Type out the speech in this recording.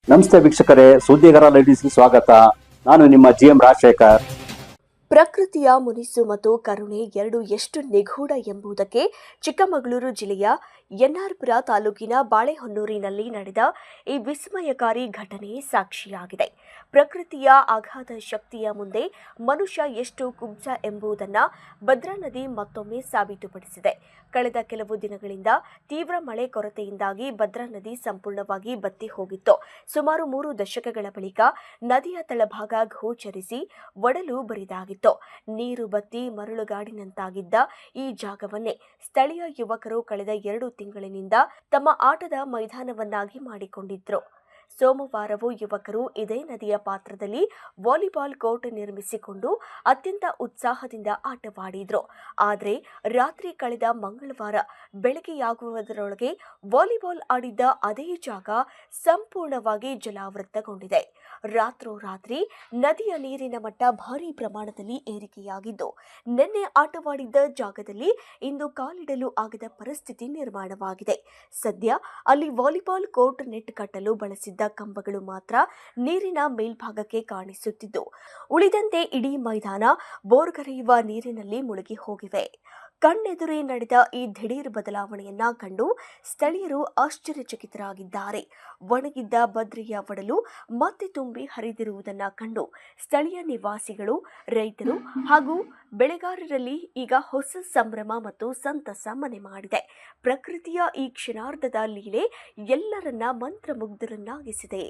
ನಮಸ್ತೆ ವೀಕ್ಷಕರೇ, ಸುದ್ದಿಗಾರ ಲೇಡೀಸ್ಗೆ ಸ್ವಾಗತ. ನಾನು ನಿಮ್ಮ GM ರಾಜಶೇಖರ್. ಪ್ರಕೃತಿಯ ಮುನಿಸು ಮತ್ತು ಕರುಣೆ ಎರಡು ಎಷ್ಟು ನಿಗೂಢ ಎಂಬುದಕ್ಕೆ ಚಿಕ್ಕಮಗಳೂರು ಜಿಲ್ಲೆಯ ಎನ್ಆರ್ಪುರ ತಾಲೂಕಿನ ಬಾಳೆಹೊನ್ನೂರಿನಲ್ಲಿ ನಡೆದ ಈ ವಿಸ್ಮಯಕಾರಿ ಘಟನೆ ಸಾಕ್ಷಿಯಾಗಿದೆ. ಪ್ರಕೃತಿಯ ಅಗಾಧ ಶಕ್ತಿಯ ಮುಂದೆ ಮನುಷ್ಯ ಎಷ್ಟು ಕುಬ್ಜ ಎಂಬುದನ್ನು ಭದ್ರಾ ನದಿ ಮತ್ತೊಮ್ಮೆ ಸಾಬೀತುಪಡಿಸಿದೆ. ಕಳೆದ ಕೆಲವು ದಿನಗಳಿಂದ ತೀವ್ರ ಮಳೆ ಕೊರತೆಯಿಂದಾಗಿ ಭದ್ರಾ ನದಿ ಸಂಪೂರ್ಣವಾಗಿ ಬತ್ತಿ ಹೋಗಿತ್ತು. ಸುಮಾರು 3 ದಶಕಗಳ ಬಳಿಕ ನದಿಯ ತಳಭಾಗ ಗೋಚರಿಸಿ ಒಡಲು ಬರಿದಾಗಿತ್ತು. ನೀರು ಬತ್ತಿ ಮರಳುಗಾಡಿನಂತಾಗಿದ್ದ ಈ ಜಾಗವನ್ನೇ ಸ್ಥಳೀಯ ಯುವಕರು ಕಳೆದ 2 ತಿಂಗಳಿನಿಂದ ತಮ್ಮ ಆಟದ ಮೈದಾನವನ್ನಾಗಿ ಮಾಡಿಕೊಂಡಿದ್ರು. ಸೋಮವಾರವೂ ಯುವಕರು ಇದೇ ನದಿಯ ಪಾತ್ರದಲ್ಲಿ ವಾಲಿಬಾಲ್ ಕೋರ್ಟ್ ನಿರ್ಮಿಸಿಕೊಂಡು ಅತ್ಯಂತ ಉತ್ಸಾಹದಿಂದ ಆಟವಾಡಿದ್ರು. ಆದರೆ ರಾತ್ರಿ ಕಳೆದ ಮಂಗಳವಾರ ಬೆಳಗ್ಗೆಯಾಗುವುದರೊಳಗೆ ವಾಲಿಬಾಲ್ ಆಡಿದ್ದ ಅದೇ ಜಾಗ ಸಂಪೂರ್ಣವಾಗಿ ಜಲಾವೃತಗೊಂಡಿದೆ. ರಾತ್ರೋರಾತ್ರಿ ನದಿಯ ನೀರಿನ ಮಟ್ಟ ಭಾರೀ ಪ್ರಮಾಣದಲ್ಲಿ ಏರಿಕೆಯಾಗಿದ್ದು, ನಿನ್ನೆ ಆಟವಾಡಿದ್ದ ಜಾಗದಲ್ಲಿ ಇಂದು ಕಾಲಿಡಲು ಆಗದ ಪರಿಸ್ಥಿತಿ ನಿರ್ಮಾಣವಾಗಿದೆ. ಸದ್ಯ ಅಲ್ಲಿ ವಾಲಿಬಾಲ್ ಕೋರ್ಟ್ ನೆಟ್ ಕಟ್ಟಲು ಬಳಸಿದ್ದ ಕಂಬಗಳು ಮಾತ್ರ ನೀರಿನ ಮೇಲ್ಭಾಗಕ್ಕೆ ಕಾಣಿಸುತ್ತಿದ್ದು, ಉಳಿದಂತೆ ಇಡೀ ಮೈದಾನ ಬೋರ್ಗರೆಯುವ ನೀರಿನಲ್ಲಿ ಮುಳುಗಿ ಹೋಗಿವೆ. ಕಣ್ಣೆದುರೇ ನಡೆದ ಈ ದಿಢೀರ್ ಬದಲಾವಣೆಯನ್ನ ಕಂಡು ಸ್ಥಳೀಯರು ಆಶ್ಚರ್ಯಚಕಿತರಾಗಿದ್ದಾರೆ. ಒಣಗಿದ್ದ ಭದ್ರೆಯ ಒಡಲು ಮತ್ತೆ ತುಂಬಿ ಹರಿದಿರುವುದನ್ನು ಕಂಡು ಸ್ಥಳೀಯ ನಿವಾಸಿಗಳು, ರೈತರು ಹಾಗೂ ಬೆಳೆಗಾರರಲ್ಲಿ ಈಗ ಹೊಸ ಸಂಭ್ರಮ ಮತ್ತು ಸಂತಸ ಮನೆ ಮಾಡಿದೆ. ಪ್ರಕೃತಿಯ ಈ ಕ್ಷಣಾರ್ಧದ ಲೀಲೆ ಎಲ್ಲರನ್ನ ಮಂತ್ರಮುಗ್ಧರನ್ನಾಗಿಸಿದೆ.